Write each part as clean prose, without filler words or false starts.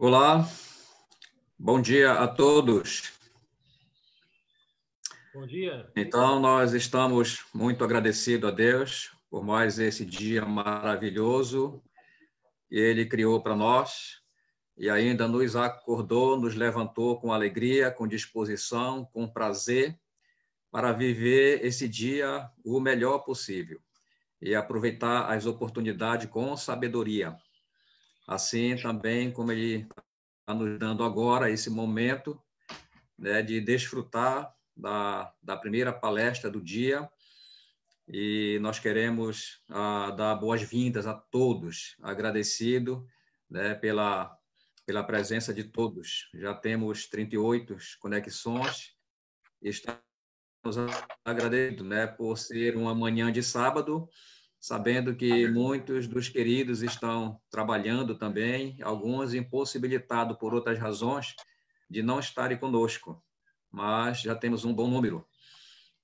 Olá, bom dia a todos. Bom dia. Então, nós estamos muito agradecidos a Deus por mais esse dia maravilhoso que Ele criou para nós e ainda nos acordou, nos levantou com alegria, com disposição, com prazer para viver esse dia o melhor possível e aproveitar as oportunidades com sabedoria. Assim também como Ele está nos dando agora esse momento, né, de desfrutar da primeira palestra do dia, e nós queremos dar boas-vindas a todos, agradecido, né, pela presença de todos. Já temos 38 conexões e estamos agradecidos, né, por ser uma manhã de sábado, sabendo que muitos dos queridos estão trabalhando também, alguns impossibilitados por outras razões de não estarem conosco, mas já temos um bom número.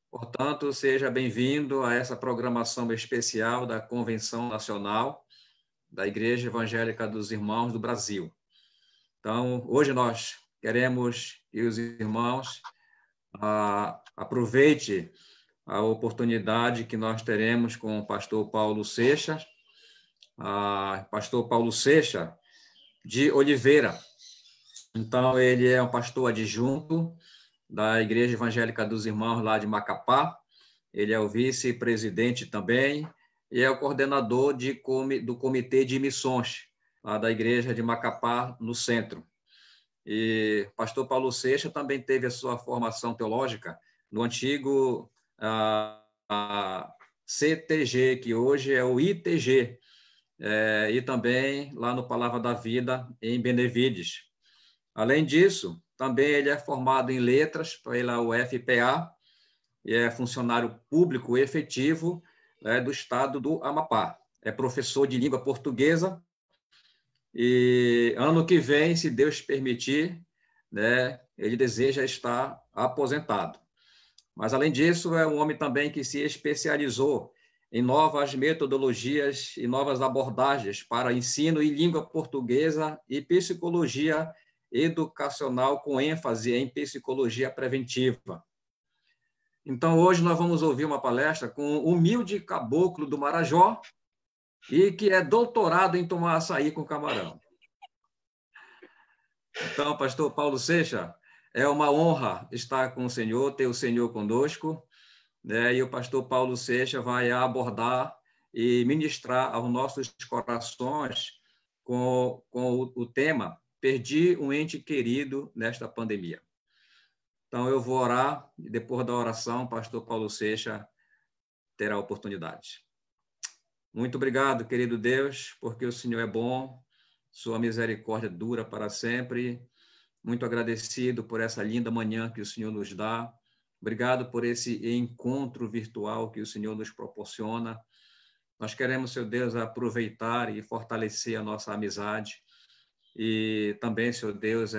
Portanto, seja bem-vindo a essa programação especial da Convenção Nacional da Igreja Evangélica dos Irmãos do Brasil. Então, hoje nós queremos que os irmãos aproveitem a oportunidade que nós teremos com o pastor Paulo Seixas, pastor Paulo Seixas de Oliveira. Então, ele é um pastor adjunto da Igreja Evangélica dos Irmãos lá de Macapá. Ele é o vice-presidente também e é o coordenador do Comitê de Missões lá da Igreja de Macapá, no centro. E o pastor Paulo Seixas também teve a sua formação teológica no antigo CTG, que hoje é o ITG, e também lá no Palavra da Vida, em Benevides. Além disso, também ele é formado em letras pela UFPA e é funcionário público efetivo do estado do Amapá. É professor de língua portuguesa e ano que vem, se Deus permitir, né, ele deseja estar aposentado. Mas, além disso, é um homem também que se especializou em novas metodologias e novas abordagens para ensino e língua portuguesa e psicologia educacional, com ênfase em psicologia preventiva. Então, hoje nós vamos ouvir uma palestra com o humilde caboclo do Marajó e que é doutorado em tomar açaí com camarão. Então, pastor Paulo Seixas, é uma honra estar com o senhor, ter o senhor conosco, né? E o pastor Paulo Seixas vai abordar e ministrar aos nossos corações com o tema Perdi um ente querido nesta pandemia. Então, eu vou orar e depois da oração, o pastor Paulo Seixas terá a oportunidade. Muito obrigado, querido Deus, porque o Senhor é bom, sua misericórdia dura para sempre. Muito agradecido por essa linda manhã que o Senhor nos dá. Obrigado por esse encontro virtual que o Senhor nos proporciona. Nós queremos, Senhor Deus, aproveitar e fortalecer a nossa amizade e também, Senhor Deus,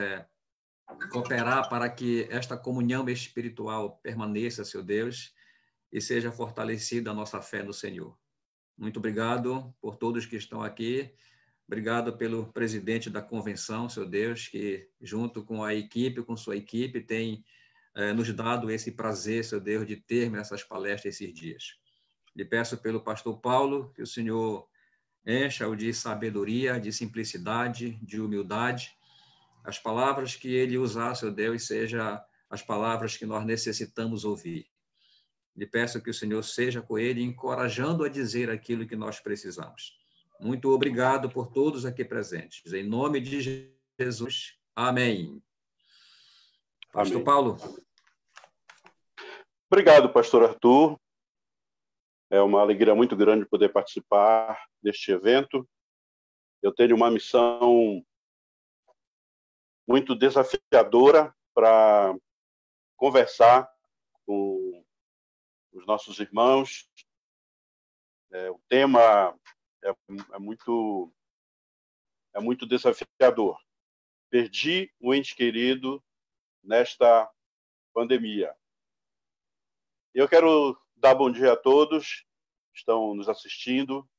cooperar para que esta comunhão espiritual permaneça, Senhor Deus, e seja fortalecida a nossa fé no Senhor. Muito obrigado por todos que estão aqui. Obrigado pelo presidente da convenção, Senhor Deus, que junto com a equipe, com sua equipe, tem nos dado esse prazer, Senhor Deus, de termos essas palestras esses dias. Lhe peço pelo pastor Paulo, que o Senhor encha-o de sabedoria, de simplicidade, de humildade. As palavras que ele usar, Senhor Deus, sejam as palavras que nós necessitamos ouvir. Lhe peço que o Senhor seja com ele, encorajando a dizer aquilo que nós precisamos. Muito obrigado por todos aqui presentes. Em nome de Jesus. Amém. Pastor Amém. Paulo. Obrigado, pastor Arthur. É uma alegria muito grande poder participar deste evento. Eu tenho uma missão muito desafiadora para conversar com os nossos irmãos. O tema é muito desafiador. Perdi um ente querido nesta pandemia. Eu quero dar bom dia a todos que estão nos assistindo.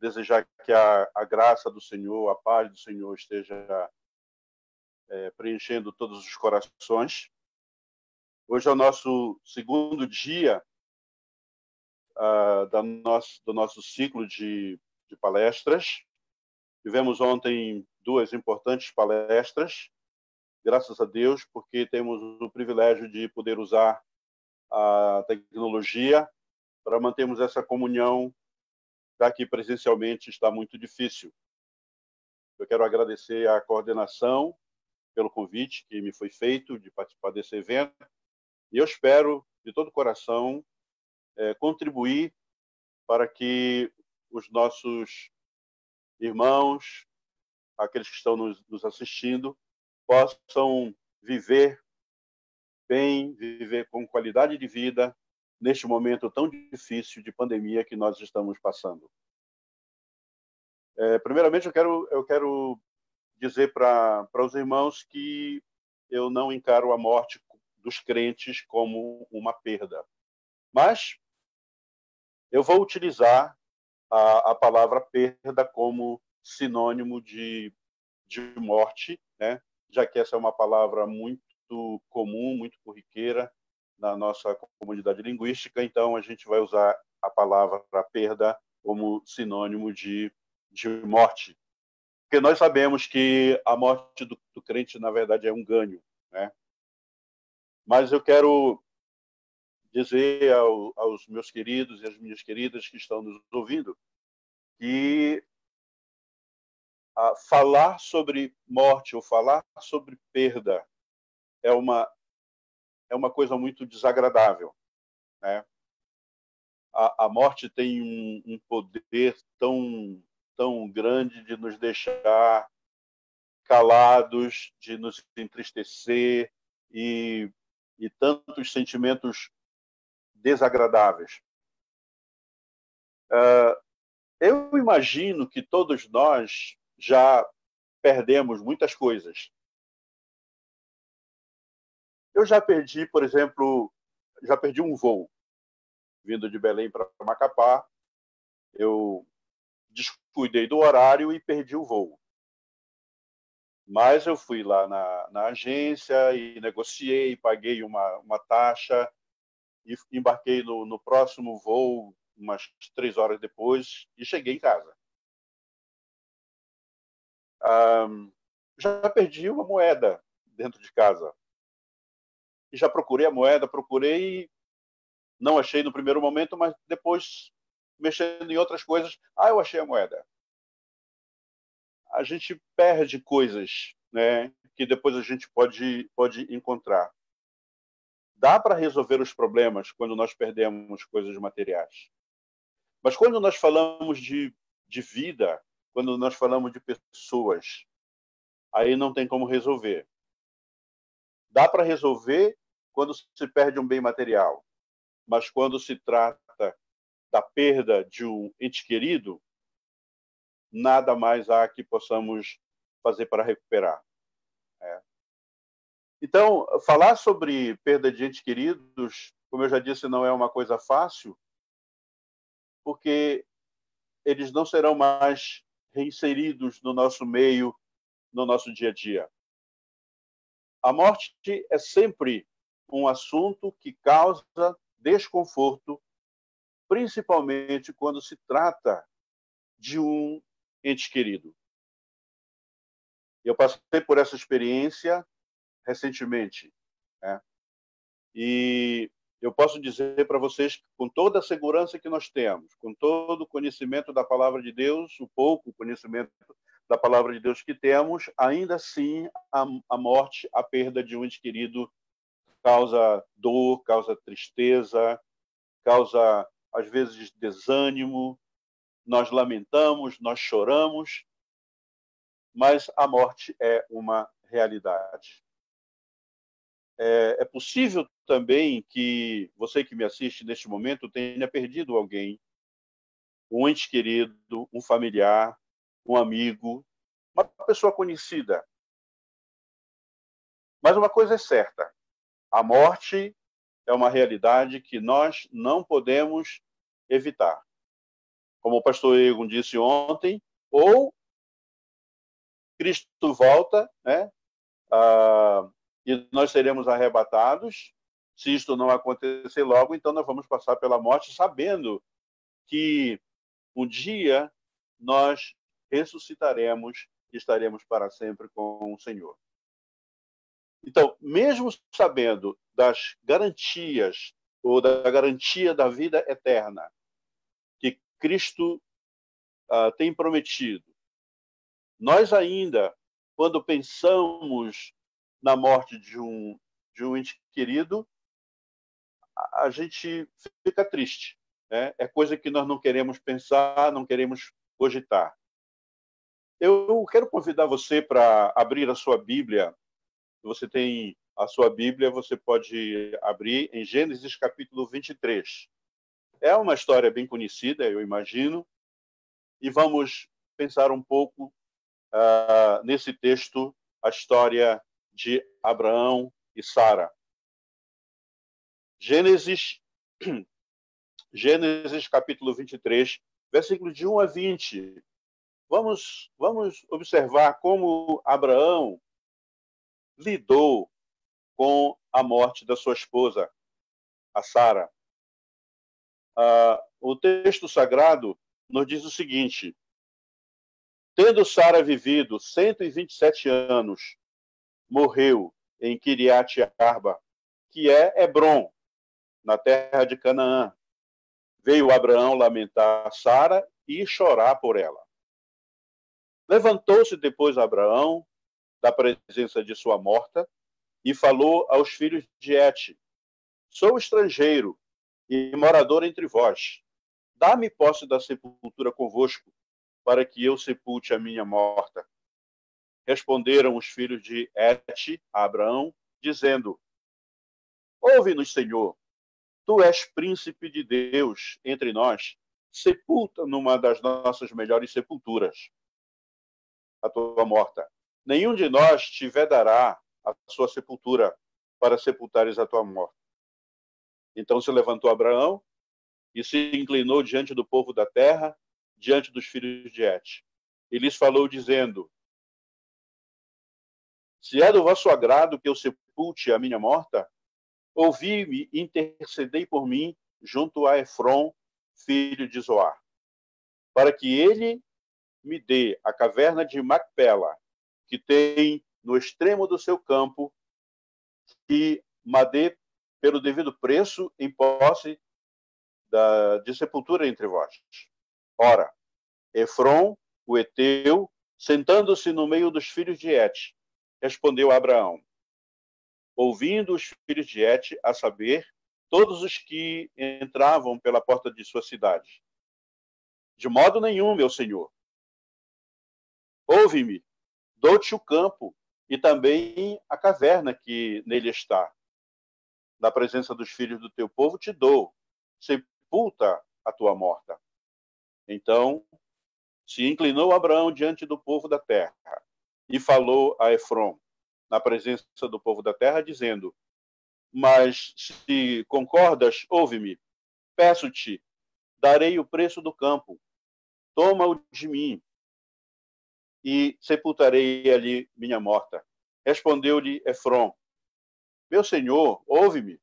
desejar que a graça do Senhor, a paz do Senhor esteja preenchendo todos os corações. Hoje é o nosso segundo dia do nosso ciclo de palestras. Tivemos ontem 2 importantes palestras, graças a Deus, porque temos o privilégio de poder usar a tecnologia para mantermos essa comunhão, já que presencialmente está muito difícil. Eu quero agradecer à coordenação pelo convite que me foi feito de participar desse evento, e eu espero, de todo o coração, contribuir para que os nossos irmãos, aqueles que estão nos assistindo, possam viver bem, viver com qualidade de vida neste momento tão difícil de pandemia que nós estamos passando. Primeiramente, eu quero dizer para os irmãos que eu não encaro a morte dos crentes como uma perda. Mas eu vou utilizar a palavra perda como sinônimo de morte, né? Já que essa é uma palavra muito comum, muito corriqueira na nossa comunidade linguística, então a gente vai usar a palavra perda como sinônimo de morte. Porque nós sabemos que a morte do crente, na verdade, é um ganho, né? Mas eu quero dizer aos meus queridos e às minhas queridas que estão nos ouvindo que falar sobre morte ou falar sobre perda é uma coisa muito desagradável, né? A morte tem um poder tão grande de nos deixar calados, de nos entristecer e tantos sentimentos desagradáveis. Eu imagino que todos nós já perdemos muitas coisas. Eu já perdi, por exemplo, um voo vindo de Belém para Macapá. Eu descuidei do horário e perdi o voo. Mas eu fui lá na agência e negociei, paguei uma taxa e embarquei no próximo voo umas 3 horas depois e cheguei em casa. Já perdi uma moeda dentro de casa. E já procurei a moeda, não achei no primeiro momento, mas depois, mexendo em outras coisas, eu achei a moeda. A gente perde coisas, né, que depois a gente pode encontrar. Dá para resolver os problemas quando nós perdemos coisas materiais. Mas quando nós falamos de vida, quando nós falamos de pessoas, aí não tem como resolver. Dá para resolver quando se perde um bem material, mas quando se trata da perda de um ente querido, nada mais há que possamos fazer para recuperar. Então, falar sobre perda de entes queridos, como eu já disse, não é uma coisa fácil, porque eles não serão mais reinseridos no nosso meio, no nosso dia a dia. A morte é sempre um assunto que causa desconforto, principalmente quando se trata de um ente querido. Eu passei por essa experiência recentemente, né? E eu posso dizer para vocês que, com toda a segurança que nós temos, com todo o conhecimento da palavra de Deus, o pouco conhecimento da palavra de Deus que temos, ainda assim a morte, a perda de um ente querido causa dor, causa tristeza, causa, às vezes, desânimo. Nós lamentamos, nós choramos, mas a morte é uma realidade. É possível também que você que me assiste neste momento tenha perdido alguém, um ente querido, um familiar, um amigo, uma pessoa conhecida. Mas uma coisa é certa, a morte é uma realidade que nós não podemos evitar. como o pastor Egon disse ontem, ou Cristo volta, né? E nós seremos arrebatados. Se isto não acontecer logo, então nós vamos passar pela morte, sabendo que um dia nós ressuscitaremos e estaremos para sempre com o Senhor. Então, mesmo sabendo das garantias, ou da garantia da vida eterna, que Cristo tem prometido, nós ainda, quando pensamos na morte de um ente querido, a gente fica triste. Né? É coisa que nós não queremos pensar, não queremos cogitar. Eu quero convidar você para abrir a sua Bíblia. Se você tem a sua Bíblia, você pode abrir em Gênesis capítulo 23. É uma história bem conhecida, eu imagino, e vamos pensar um pouco nesse texto, a história de Abraão e Sara. Gênesis capítulo 23, versículos de 1 a 20. Vamos observar como Abraão lidou com a morte da sua esposa, a Sara. O texto sagrado nos diz o seguinte: tendo Sara vivido 127 anos, morreu em Kiriat Arba, que é Hebrom, na terra de Canaã. Veio Abraão lamentar Sara e chorar por ela. Levantou-se depois Abraão da presença de sua morta e falou aos filhos de Et: sou estrangeiro e morador entre vós. Dá-me posse da sepultura convosco, para que eu sepulte a minha morta. Responderam os filhos de Et a Abraão, dizendo: ouve-nos, Senhor, tu és príncipe de Deus entre nós, sepulta numa das nossas melhores sepulturas a tua morta. Nenhum de nós te vedará a sua sepultura para sepultares a tua morta. Então se levantou Abraão e se inclinou diante do povo da terra, diante dos filhos de Et. E lhes falou, dizendo: se é do vosso agrado que eu sepulte a minha morta, ouvi-me e intercedei por mim junto a Efrom, filho de Zoar, para que ele me dê a caverna de Macpela, que tem no extremo do seu campo, e me dê pelo devido preço em posse de sepultura entre vós. Ora, Efrom, o heteu, sentando-se no meio dos filhos de Et, respondeu a Abraão, ouvindo os filhos de Et, a saber, todos os que entravam pela porta de sua cidade: de modo nenhum, meu senhor. Ouve-me, dou-te o campo e também a caverna que nele está. Na presença dos filhos do teu povo te dou, sepulta a tua morta. Então se inclinou Abraão diante do povo da terra e falou a Efrom, na presença do povo da terra, dizendo: mas se concordas, ouve-me, peço-te, darei o preço do campo, toma-o de mim e sepultarei ali minha morta. Respondeu-lhe Efrom: meu senhor, ouve-me,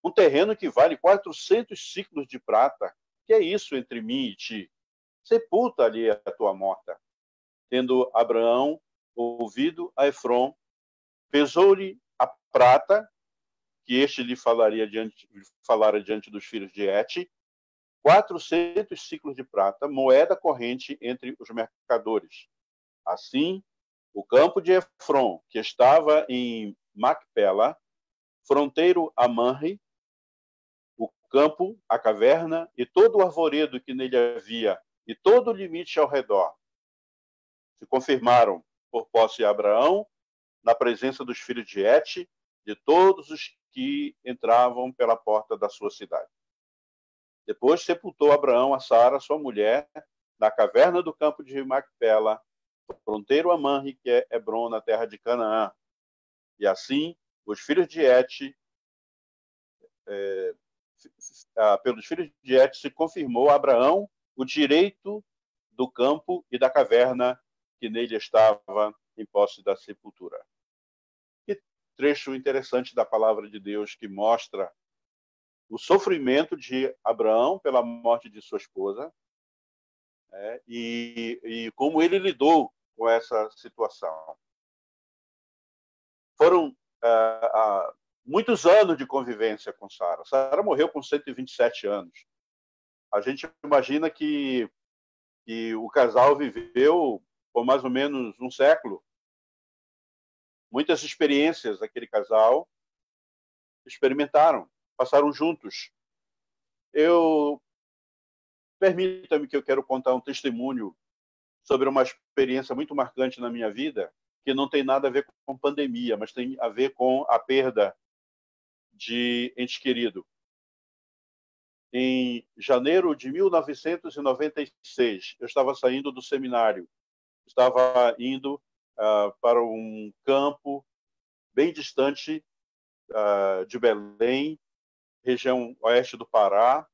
um terreno que vale 400 ciclos de prata, que é isso entre mim e ti? Sepulta ali a tua morta. Tendo Abraão ouvido a Efrom, pesou-lhe a prata, que este lhe falara diante dos filhos de Et, 400 ciclos de prata, moeda corrente entre os mercadores. Assim, o campo de Efrom, que estava em Macpela, fronteiro a Manre, o campo, a caverna e todo o arvoredo que nele havia, e todo o limite ao redor, se confirmaram por posse de Abraão, na presença dos filhos de Et, de todos os que entravam pela porta da sua cidade. Depois sepultou Abraão a Sara, sua mulher, na caverna do campo de Macpela, fronteiro a Manre, que é Hebrom, na terra de Canaã. E assim, os filhos de Et, pelos filhos de Et se confirmou Abraão o direito do campo e da caverna que nele estava em posse da sepultura. Que trecho interessante da palavra de Deus que mostra o sofrimento de Abraão pela morte de sua esposa, e como ele lidou com essa situação. Foram muitos anos de convivência com Sara. Sara morreu com 127 anos. A gente imagina que o casal viveu por mais ou menos um século. Muitas experiências aquele casal experimentaram, passaram juntos. Permita-me que eu quero contar um testemunho sobre uma experiência muito marcante na minha vida, que não tem nada a ver com pandemia, mas tem a ver com a perda de ente querido. Em janeiro de 1996, eu estava saindo do seminário, estava indo para um campo bem distante de Belém, região oeste do Pará,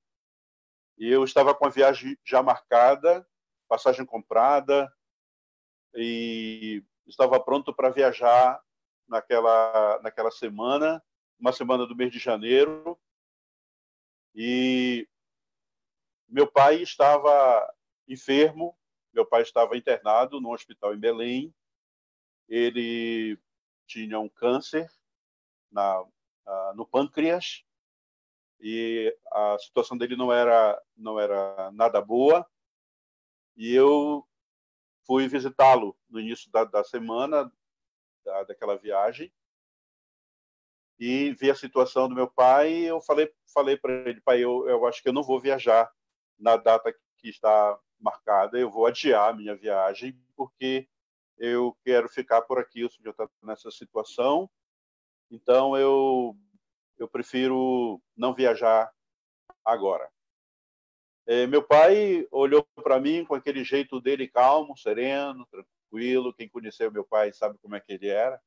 e eu estava com a viagem já marcada, passagem comprada, e estava pronto para viajar naquela semana, uma semana do mês de janeiro, e meu pai estava enfermo, meu pai estava internado num hospital em Belém, ele tinha um câncer no pâncreas, e a situação dele não era nada boa, e eu fui visitá-lo no início da semana daquela viagem e vi a situação do meu pai, e eu falei para ele: pai, eu acho que eu não vou viajar na data que está marcada, eu vou adiar a minha viagem porque eu quero ficar por aqui, o senhor está nessa situação, então eu prefiro não viajar agora. Meu pai olhou para mim com aquele jeito dele calmo, sereno, tranquilo. Quem conheceu meu pai sabe como é que ele era.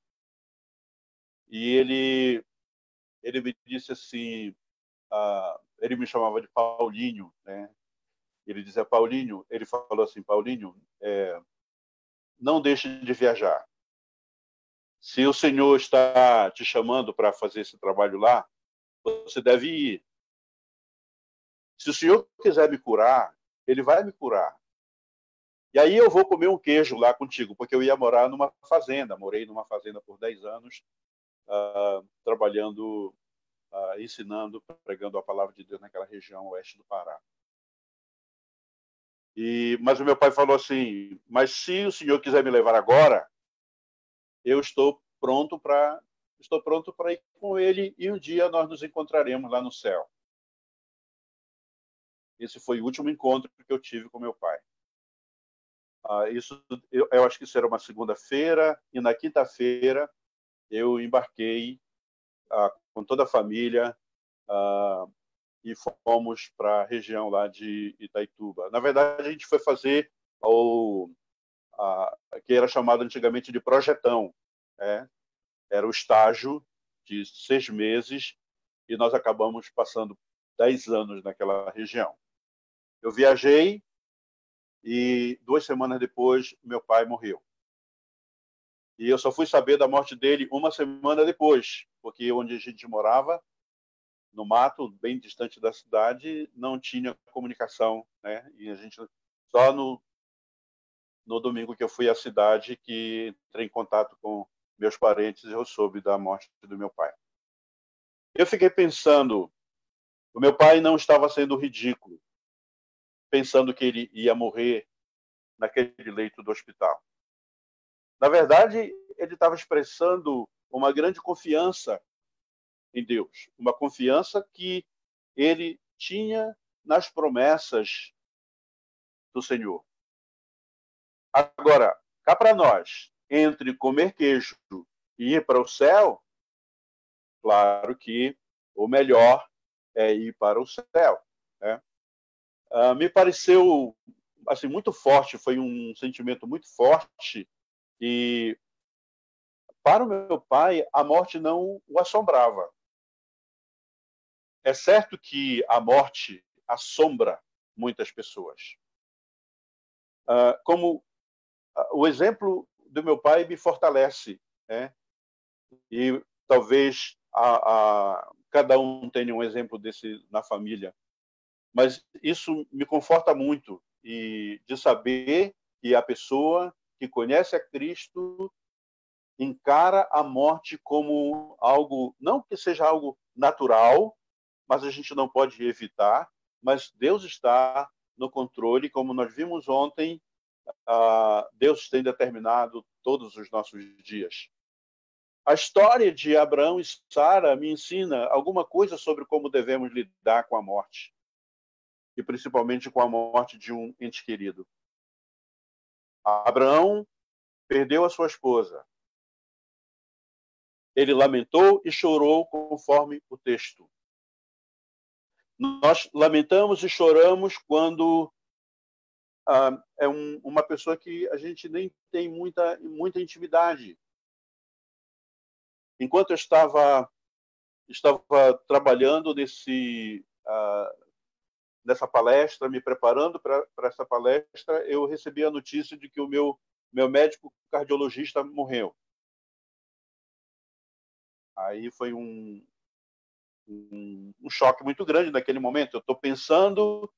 E ele me disse assim, ele me chamava de Paulinho, né? Ele dizia Paulinho, ele falou assim: Paulinho, não deixe de viajar. Se o Senhor está te chamando para fazer esse trabalho lá, você deve ir. Se o Senhor quiser me curar, ele vai me curar. E aí eu vou comer um queijo lá contigo, porque eu ia morar numa fazenda. Morei numa fazenda por 10 anos, trabalhando, ensinando, pregando a palavra de Deus naquela região oeste do Pará. Mas o meu pai falou assim: mas se o senhor quiser me levar agora, eu estou pronto para ir com ele, e um dia nós nos encontraremos lá no céu. Esse foi o último encontro que eu tive com meu pai. Eu acho que isso era uma segunda-feira, e na quinta-feira eu embarquei com toda a família e fomos para a região lá de Itaituba. Na verdade, a gente foi fazer que era chamado antigamente de projetão. Era o estágio de 6 meses, e nós acabamos passando 10 anos naquela região. Eu viajei, e 2 semanas depois meu pai morreu. E eu só fui saber da morte dele 1 semana depois, porque onde a gente morava, no mato, bem distante da cidade, não tinha comunicação, né? E a gente só no domingo que eu fui à cidade que entrei em contato com meus parentes e eu soube da morte do meu pai. Eu fiquei pensando, o meu pai não estava sendo ridículo, pensando que ele ia morrer naquele leito do hospital. Na verdade, ele estava expressando uma grande confiança em Deus, uma confiança que ele tinha nas promessas do Senhor. Agora, cá para nós, entre comer queijo e ir para o céu, claro que o melhor é ir para o céu, né? Me pareceu assim muito forte, foi um sentimento muito forte, e para o meu pai a morte não o assombrava. É certo que a morte assombra muitas pessoas. como o exemplo do meu pai me fortalece, né? E talvez cada um tenha um exemplo desse na família, mas isso me conforta muito, e de saber que a pessoa que conhece a Cristo encara a morte como algo, não que seja algo natural, mas a gente não pode evitar, mas Deus está no controle, como nós vimos ontem. Deus tem determinado todos os nossos dias. A história de Abraão e Sara me ensina alguma coisa sobre como devemos lidar com a morte, e principalmente com a morte de um ente querido. Abraão perdeu a sua esposa. Ele lamentou e chorou conforme o texto. Nós lamentamos e choramos quando é uma pessoa que a gente nem tem muita intimidade. Enquanto eu estava trabalhando nessa palestra, me preparando para essa palestra, eu recebi a notícia de que o meu médico cardiologista morreu. Aí foi um choque muito grande naquele momento. Eu estou pensando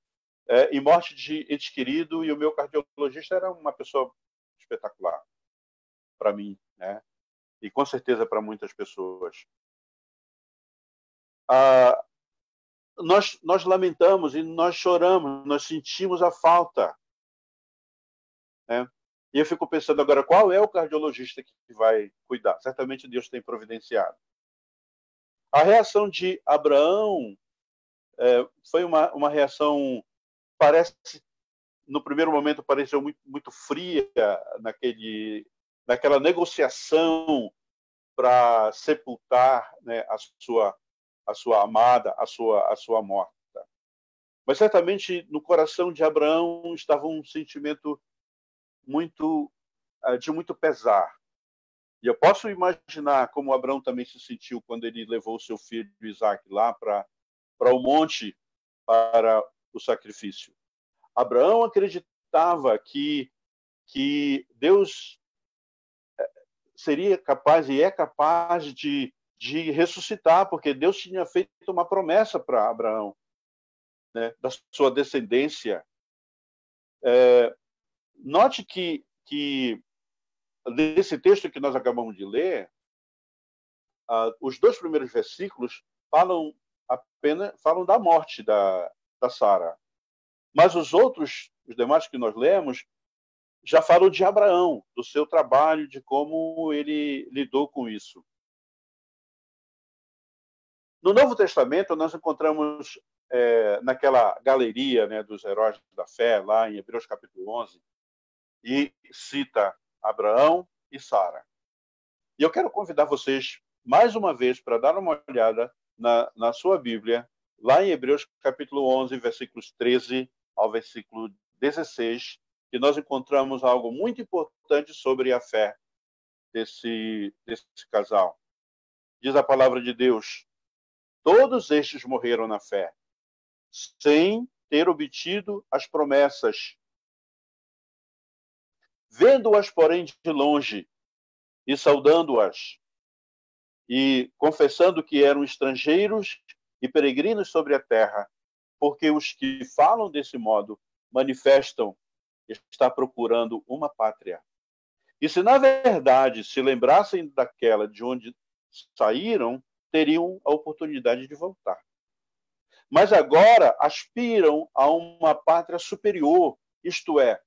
em morte de ente querido, e o meu cardiologista era uma pessoa espetacular para mim, né? E com certeza para muitas pessoas. Nós lamentamos e nós choramos, nós sentimos a falta, né? E eu fico pensando agora, qual é o cardiologista que vai cuidar? Certamente Deus tem providenciado. A reação de Abraão foi uma reação, parece, no primeiro momento pareceu muito, muito fria, naquela negociação para sepultar, né, a sua amada, a sua morta. Mas certamente no coração de Abraão estava um sentimento de muito pesar. E eu posso imaginar como Abraão também se sentiu quando ele levou o seu filho Isaac lá para o monte para o sacrifício. Abraão acreditava que Deus seria capaz e é capaz de ressuscitar, porque Deus tinha feito uma promessa para Abraão, né, da sua descendência. Note que nesse texto que nós acabamos de ler, os 2 primeiros versículos falam da morte da Sara. Mas os demais que nós lemos, já falam de Abraão, do seu trabalho, de como ele lidou com isso. No Novo Testamento, nós encontramos naquela galeria, né, dos heróis da fé, lá em Hebreus capítulo 11, e cita Abraão e Sara. E eu quero convidar vocês, mais uma vez, para dar uma olhada na sua Bíblia, lá em Hebreus capítulo 11, versículos 13 ao versículo 16, que nós encontramos algo muito importante sobre a fé desse casal. Diz a palavra de Deus: todos estes morreram na fé, sem ter obtido as promessas, vendo-as, porém, de longe, e saudando-as, e confessando que eram estrangeiros e peregrinos sobre a terra, porque os que falam desse modo manifestam estar procurando uma pátria. E se, na verdade, se lembrassem daquela de onde saíram, teriam a oportunidade de voltar. Mas agora aspiram a uma pátria superior, isto é,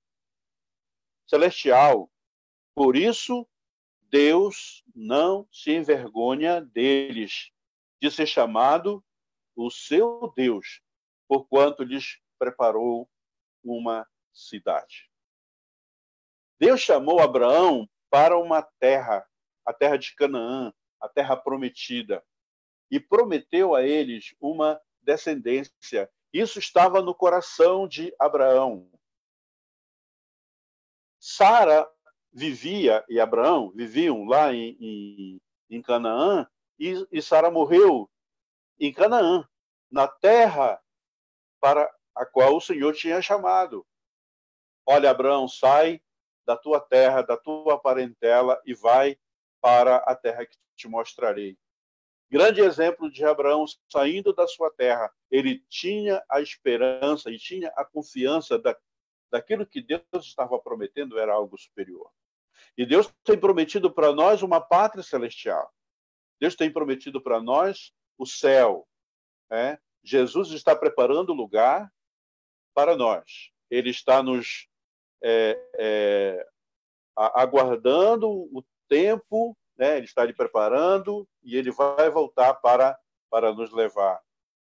celestial. Por isso, Deus não se envergonha deles, de ser chamado o seu Deus, porquanto lhes preparou uma cidade. Deus chamou Abraão para uma terra, a terra de Canaã, a terra prometida, e prometeu a eles uma descendência. Isso estava no coração de Abraão. Sara vivia e Abraão viviam lá em Canaã, e Sara morreu em Canaã, na terra para a qual o Senhor tinha chamado. olha, Abraão, sai da tua terra, da tua parentela e vai para a terra que te mostrarei. Grande exemplo de Abraão saindo da sua terra. Ele tinha a esperança e tinha a confiança daquilo que Deus estava prometendo era algo superior. E Deus tem prometido para nós uma pátria celestial. Deus tem prometido para nós o céu. Né? Jesus está preparando o lugar para nós. Ele está nos aguardando o tempo, né? Ele está lhe preparando e ele vai voltar para nos levar,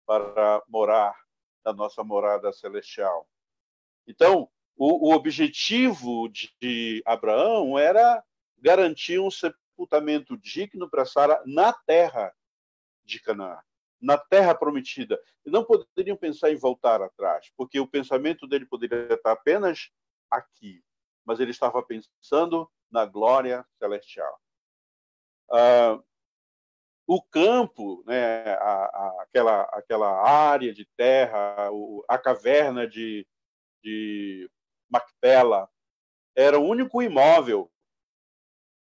para morar na nossa morada celestial. Então, o objetivo de Abraão era garantir um sepultamento digno para Sara na terra de Canaã, na terra prometida. E não poderiam pensar em voltar atrás, porque o pensamento dele poderia estar apenas aqui, mas ele estava pensando na glória celestial. O campo, né, aquela área de terra, a caverna de Macpela, era o único imóvel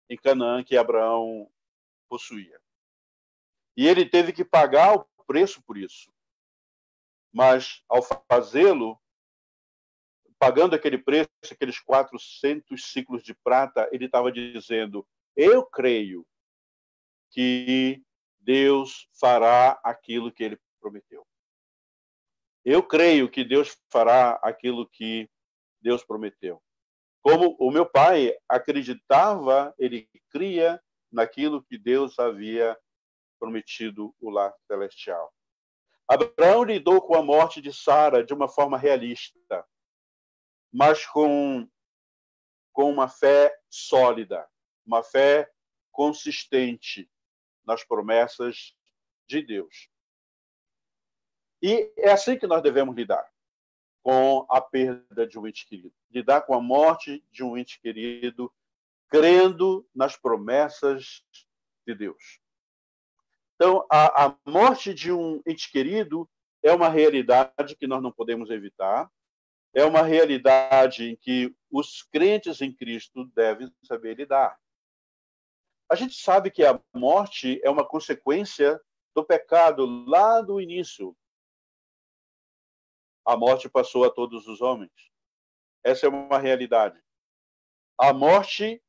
em Canaã que Abraão possuía. E ele teve que pagar o preço por isso. Mas, ao fazê-lo, pagando aquele preço, aqueles 400 ciclos de prata, ele estava dizendo, eu creio que Deus fará aquilo que ele prometeu. Eu creio que Deus fará aquilo que Deus prometeu. Como o meu pai acreditava, ele cria naquilo que Deus havia prometido o lar celestial. Abraão lidou com a morte de Sara de uma forma realista, mas com uma fé sólida, uma fé consistente nas promessas de Deus. E é assim que nós devemos lidar com a perda de um ente querido. Lidar com a morte de um ente querido, crendo nas promessas de Deus. Então, a morte de um ente querido é uma realidade que nós não podemos evitar, é uma realidade em que os crentes em Cristo devem saber lidar. A gente sabe que a morte é uma consequência do pecado lá do início. A morte passou a todos os homens. Essa é uma realidade. A morte,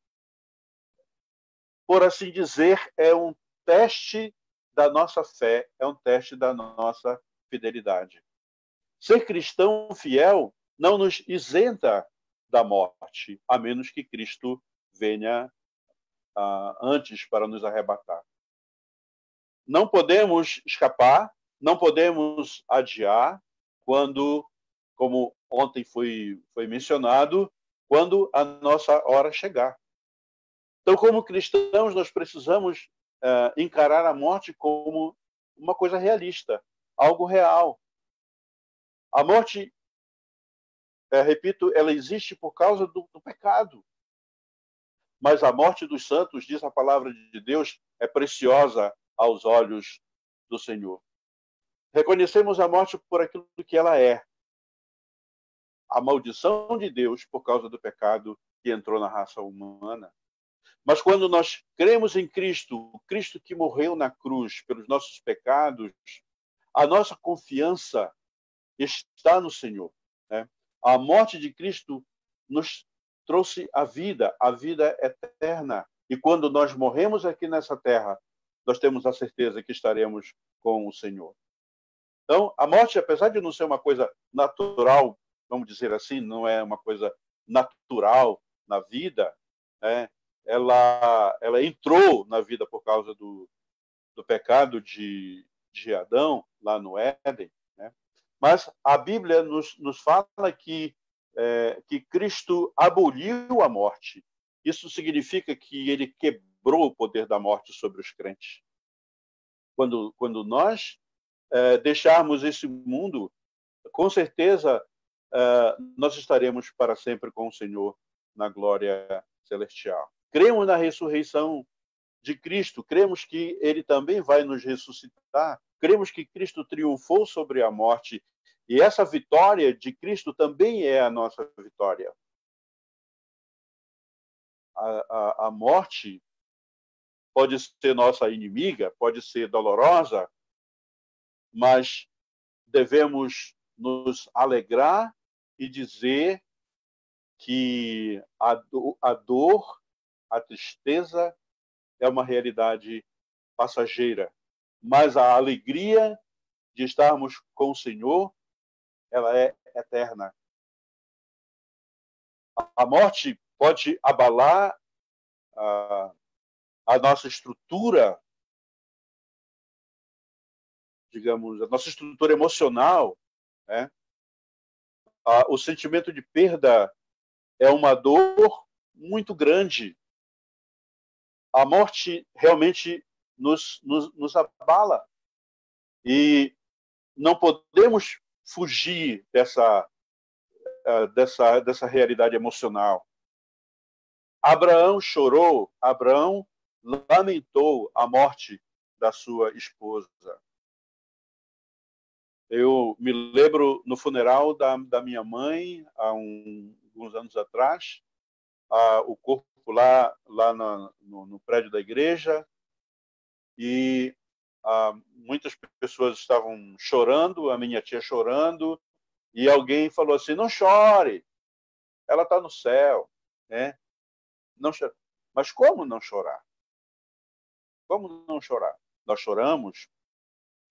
por assim dizer, é um teste da nossa fé, é um teste da nossa fidelidade. Ser cristão fiel não nos isenta da morte, a menos que Cristo venha antes para nos arrebatar. Não podemos escapar, não podemos adiar quando, como ontem foi mencionado, quando a nossa hora chegar. Então, como cristãos, nós precisamos encarar a morte como uma coisa realista, algo real. A morte, repito, ela existe por causa do pecado. Mas a morte dos santos, diz a palavra de Deus, é preciosa aos olhos do Senhor. Reconhecemos a morte por aquilo que ela é. A maldição de Deus por causa do pecado que entrou na raça humana. Mas quando nós cremos em Cristo, o Cristo que morreu na cruz pelos nossos pecados, a nossa confiança está no Senhor. Né? A morte de Cristo nos trouxe a vida eterna. E quando nós morremos aqui nessa terra, nós temos a certeza que estaremos com o Senhor. Então, a morte, apesar de não ser uma coisa natural, vamos dizer assim, não é uma coisa natural na vida, né? Ela entrou na vida por causa do pecado de Adão, lá no Éden. Né? Mas a Bíblia nos fala que Cristo aboliu a morte. Isso significa que ele quebrou o poder da morte sobre os crentes. Quando nós deixarmos esse mundo, com certeza nós estaremos para sempre com o Senhor na glória celestial. Cremos na ressurreição de Cristo, cremos que ele também vai nos ressuscitar, cremos que Cristo triunfou sobre a morte e essa vitória de Cristo também é a nossa vitória. a morte pode ser nossa inimiga, pode ser dolorosa, mas devemos nos alegrar e dizer que a dor, a tristeza é uma realidade passageira, mas a alegria de estarmos com o Senhor, ela é eterna. A morte pode abalar a nossa estrutura, digamos, a nossa estrutura emocional, né? O sentimento de perda é uma dor muito grande. A morte realmente nos abala e não podemos fugir dessa realidade emocional. Abraão chorou, Abraão lamentou a morte da sua esposa. Eu me lembro no funeral da minha mãe, há alguns anos atrás, o corpo lá no prédio da igreja, e muitas pessoas estavam chorando, a minha tia chorando, e alguém falou assim: não chore, ela está no céu, né? Não chore. Mas como não chorar? Como não chorar? Nós choramos,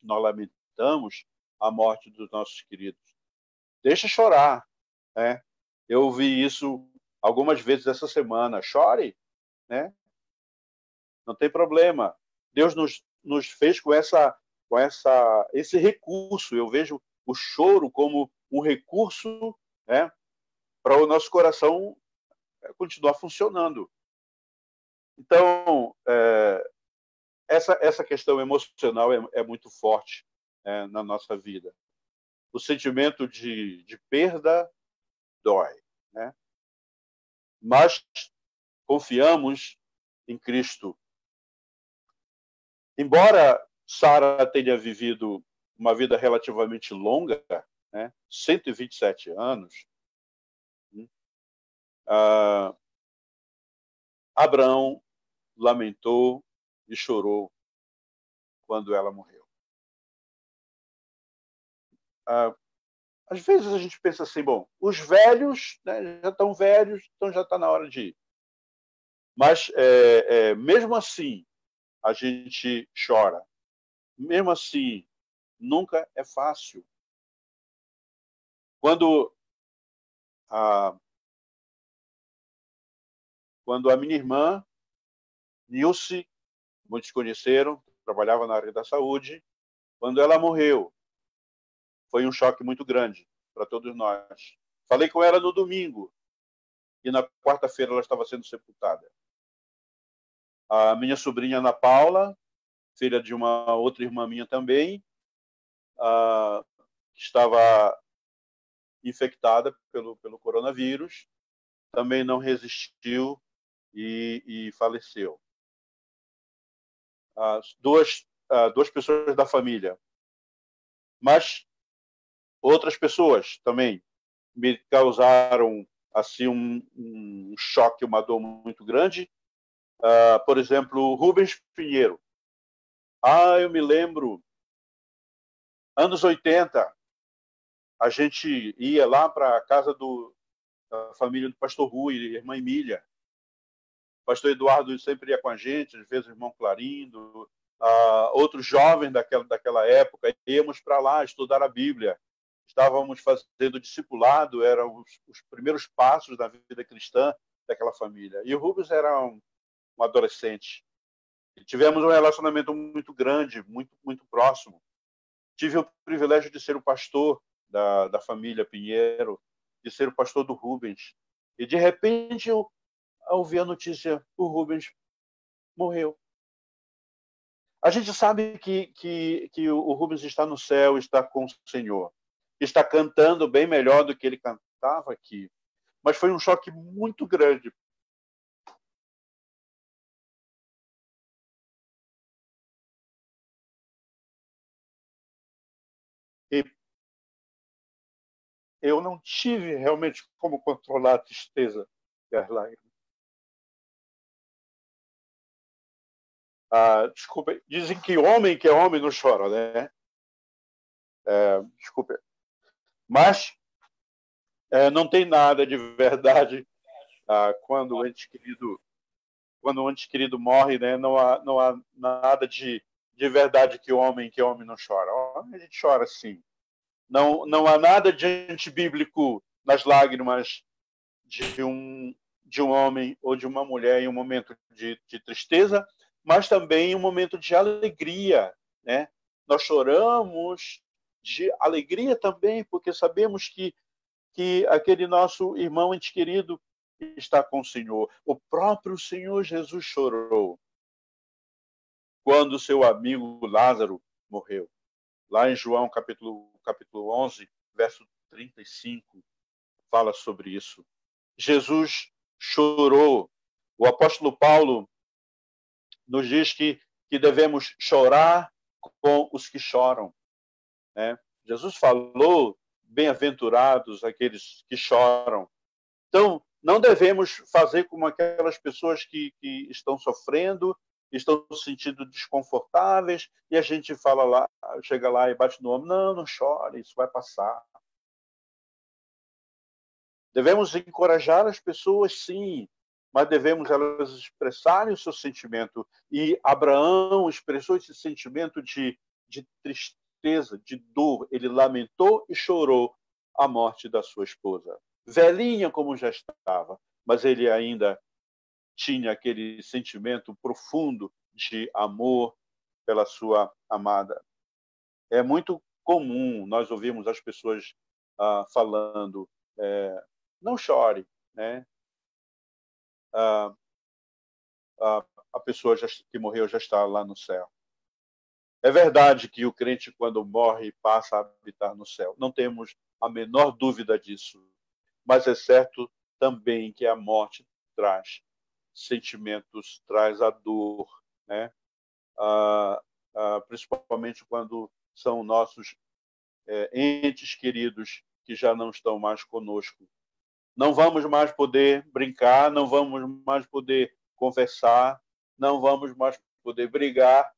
nós lamentamos a morte dos nossos queridos. Deixa chorar, né? Eu ouvi isso algumas vezes essa semana. Chore, né? Não tem problema. Deus nos fez com esse recurso. Eu vejo o choro como um recurso, né, para o nosso coração continuar funcionando. Então, essa questão emocional é muito forte na nossa vida. O sentimento de perda dói, né? Mas confiamos em Cristo. Embora Sara tenha vivido uma vida relativamente longa, né, 127 anos, Abraão lamentou e chorou quando ela morreu. Às vezes a gente pensa assim, bom, os velhos, né, já estão velhos, então já está na hora de ir. Mas, mesmo assim, a gente chora. Mesmo assim, nunca é fácil. Quando a minha irmã, Nilce, muitos conheceram, trabalhava na área da saúde, quando ela morreu, foi um choque muito grande para todos nós. Falei com ela no domingo, e na quarta-feira ela estava sendo sepultada. A minha sobrinha Ana Paula, filha de uma outra irmã minha também, que estava infectada pelo coronavírus, também não resistiu e faleceu. Duas pessoas da família. Mas outras pessoas também me causaram assim um choque, uma dor muito grande. Por exemplo, Rubens Pinheiro. Eu me lembro, anos 80, a gente ia lá para a casa da família do pastor Rui e irmã Emília. O pastor Eduardo sempre ia com a gente, às vezes o irmão Clarindo, outros jovens daquela época, íamos para lá estudar a Bíblia. Estávamos fazendo discipulado, eram os primeiros passos da vida cristã daquela família. E o Rubens era um adolescente. E tivemos um relacionamento muito grande, muito, muito próximo. Tive o privilégio de ser o pastor da família Pinheiro, de ser o pastor do Rubens. E, de repente, eu ouvi a notícia: o Rubens morreu. A gente sabe que o Rubens está no céu, está com o Senhor. Está cantando bem melhor do que ele cantava aqui. Mas foi um choque muito grande. E eu não tive realmente como controlar a tristeza e as lágrimas. Desculpa, dizem que é homem não chora, né? Desculpa. Mas não tem nada de verdade quando o ente querido morre, né? Não há nada de verdade que homem não chora. A gente chora sim. Não há nada de antibíblico nas lágrimas de um homem ou de uma mulher em um momento de tristeza, mas também em um momento de alegria, né? Nós choramos de alegria também, porque sabemos que aquele nosso irmão ente querido está com o Senhor. O próprio Senhor Jesus chorou quando seu amigo Lázaro morreu. Lá em João, capítulo 11, verso 35, fala sobre isso. Jesus chorou. O apóstolo Paulo nos diz que devemos chorar com os que choram, né? Jesus falou, bem-aventurados aqueles que choram. Então, não devemos fazer como aquelas pessoas que estão sofrendo, estão se sentindo desconfortáveis, e a gente fala lá, chega lá e bate no ombro, não chore, isso vai passar. Devemos encorajar as pessoas, sim, mas devemos elas expressarem o seu sentimento. E Abraão expressou esse sentimento de tristeza, de dor. Ele lamentou e chorou a morte da sua esposa. Velhinha como já estava, mas ele ainda tinha aquele sentimento profundo de amor pela sua amada. É muito comum nós ouvirmos as pessoas falando, não chore, né? A pessoa que morreu já está lá no céu. É verdade que o crente, quando morre, passa a habitar no céu. Não temos a menor dúvida disso. Mas é certo também que a morte traz sentimentos, traz a dor, né? Principalmente quando são nossos entes queridos que já não estão mais conosco. Não vamos mais poder brincar, não vamos mais poder conversar, não vamos mais poder brigar,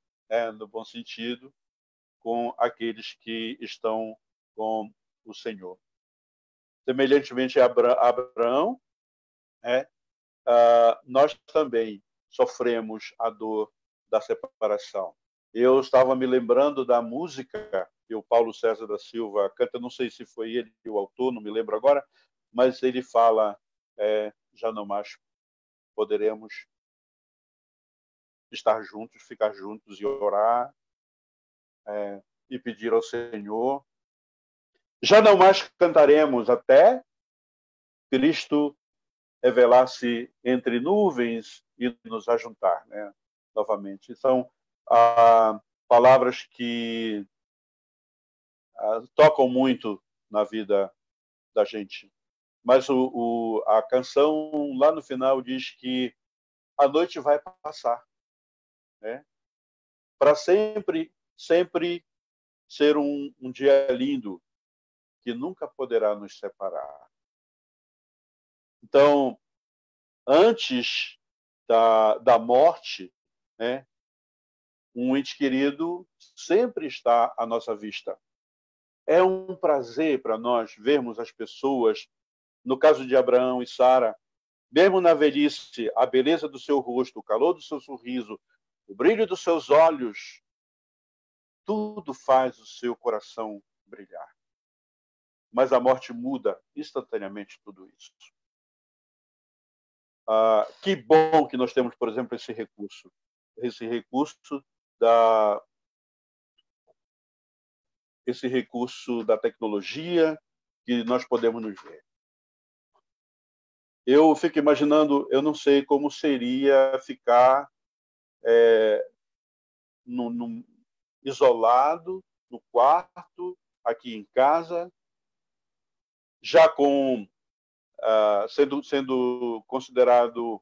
no bom sentido, com aqueles que estão com o Senhor. Semelhantemente a Abraão, nós também sofremos a dor da separação. Eu estava me lembrando da música que o Paulo César da Silva canta, não sei se foi ele o autor, não me lembro agora, mas ele fala, já não mais poderemos estar juntos, ficar juntos e orar e pedir ao Senhor. Já não mais cantaremos até Cristo revelar-se entre nuvens e nos ajuntar, né? Novamente. São palavras que tocam muito na vida da gente. Mas a canção, lá no final, diz que a noite vai passar, né? Para sempre ser um dia lindo, que nunca poderá nos separar. Então, antes da morte, né, um ente querido sempre está à nossa vista. É um prazer para nós vermos as pessoas, no caso de Abraão e Sara, mesmo na velhice, a beleza do seu rosto, o calor do seu sorriso, o brilho dos seus olhos, tudo faz o seu coração brilhar. Mas a morte muda instantaneamente tudo isso. Que bom que nós temos, por exemplo, esse recurso da tecnologia, que nós podemos nos ver. Eu fico imaginando, eu não sei como seria ficar isolado no quarto, aqui em casa, já sendo considerado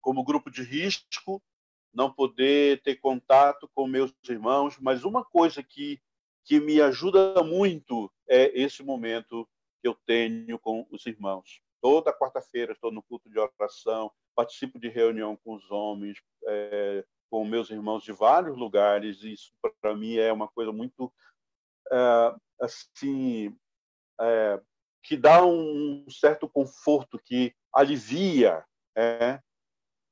como grupo de risco, não poder ter contato com meus irmãos, mas uma coisa que me ajuda muito é esse momento que eu tenho com os irmãos. Toda quarta-feira estou no culto de oração, participo de reunião com os homens, com meus irmãos de vários lugares. Isso, para mim, é uma coisa muito, assim, que dá um certo conforto, que alivia,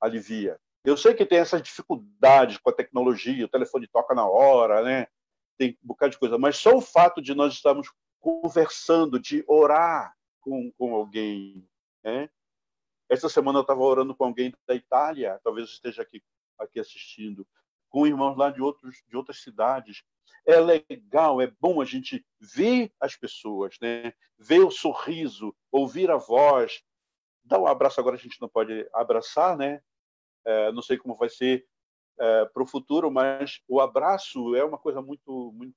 alivia. Eu sei que tem essas dificuldades com a tecnologia, o telefone toca na hora, né? Tem um bocado de coisa, mas só o fato de nós estarmos conversando, de orar com alguém, né? Essa semana eu estava orando com alguém da Itália, talvez esteja aqui assistindo, com irmãos lá de outras cidades. É legal, é bom a gente ver as pessoas, né? Ver o sorriso, ouvir a voz, dar um abraço. Agora a gente não pode abraçar, né? Não sei como vai ser para o futuro, mas o abraço é uma coisa muito, muito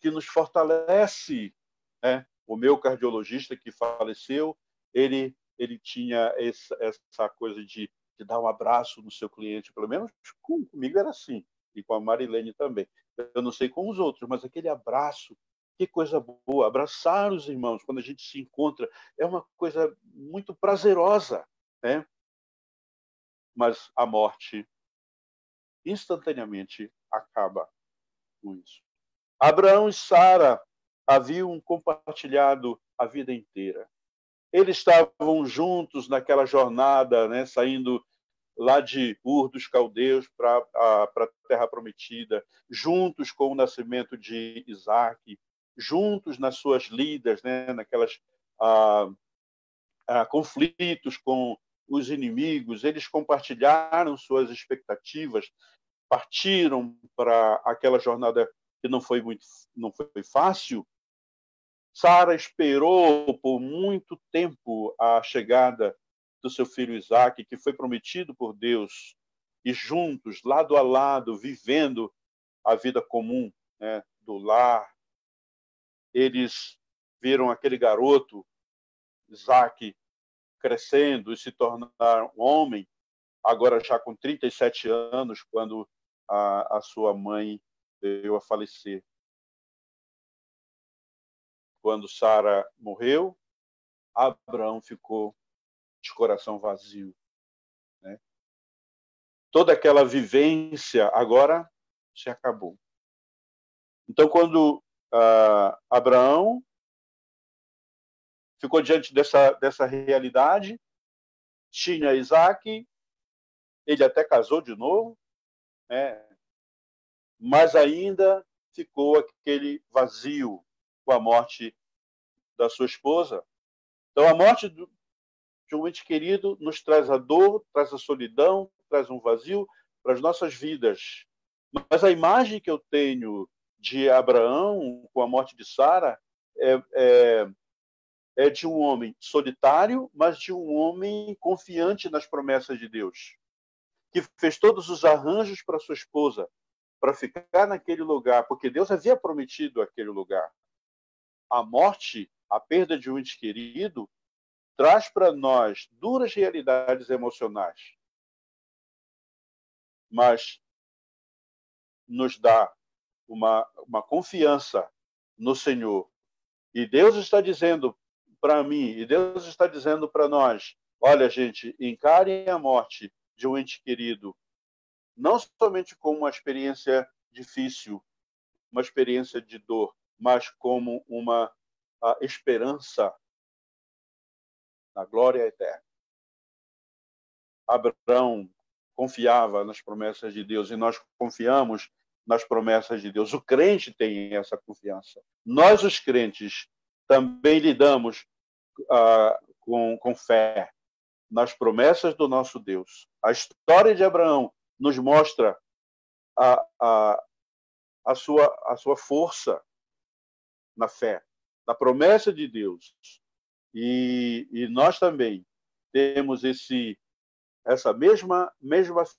que nos fortalece, né? O meu cardiologista que faleceu, ele tinha essa coisa de dar um abraço no seu cliente, pelo menos comigo era assim, e com a Marilene também. Eu não sei com os outros, mas aquele abraço, que coisa boa. Abraçar os irmãos quando a gente se encontra é uma coisa muito prazerosa, né? Mas a morte instantaneamente acaba com isso. Abraão e Sara haviam compartilhado a vida inteira. Eles estavam juntos naquela jornada, né, saindo lá de Ur dos Caldeus para a Terra Prometida, juntos com o nascimento de Isaac, juntos nas suas lidas, né, naquelas conflitos com os inimigos. Eles compartilharam suas expectativas, partiram para aquela jornada que não foi fácil. Sara esperou por muito tempo a chegada do seu filho Isaque, que foi prometido por Deus, e juntos, lado a lado, vivendo a vida comum, né, do lar. Eles viram aquele garoto, Isaque, crescendo e se tornar um homem, agora já com 37 anos, quando a sua mãe veio a falecer. Quando Sara morreu, Abraão ficou de coração vazio, né? Toda aquela vivência agora se acabou. Então, quando Abraão ficou diante dessa realidade, tinha Isaac, ele até casou de novo, né? Mas ainda ficou aquele vazio com a morte da sua esposa. Então, a morte de um ente querido nos traz a dor, traz a solidão, traz um vazio para as nossas vidas. Mas a imagem que eu tenho de Abraão com a morte de Sara é de um homem solitário, mas de um homem confiante nas promessas de Deus, que fez todos os arranjos para sua esposa, para ficar naquele lugar, porque Deus havia prometido aquele lugar. A morte, a perda de um ente querido, traz para nós duras realidades emocionais, mas nos dá uma confiança no Senhor. E Deus está dizendo para mim, e Deus está dizendo para nós, olha, gente, encarem a morte de um ente querido, não somente como uma experiência difícil, uma experiência de dor, mas como uma esperança na glória eterna. Abraão confiava nas promessas de Deus e nós confiamos nas promessas de Deus. O crente tem essa confiança. Nós, os crentes, também lidamos com fé nas promessas do nosso Deus. A história de Abraão nos mostra a sua força na fé, na promessa de Deus. E nós também temos essa mesma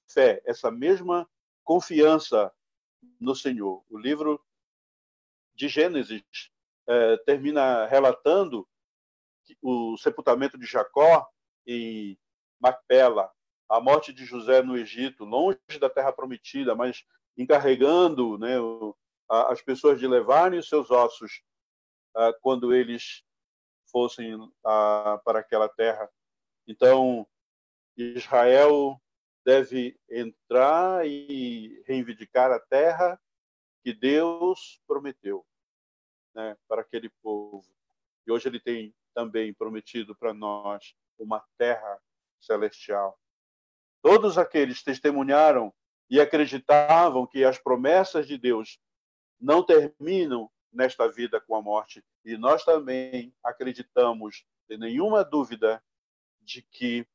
fé, essa mesma confiança no Senhor. O livro de Gênesis termina relatando o sepultamento de Jacó em Macpela, a morte de José no Egito, longe da Terra Prometida, mas encarregando, né, as pessoas de levarem os seus ossos quando eles fossem para aquela terra. Então, Israel deve entrar e reivindicar a terra que Deus prometeu, né, para aquele povo. E hoje ele tem também prometido para nós uma terra celestial. Todos aqueles testemunharam e acreditavam que as promessas de Deus não terminam nesta vida com a morte. E nós também acreditamos, sem nenhuma dúvida, de que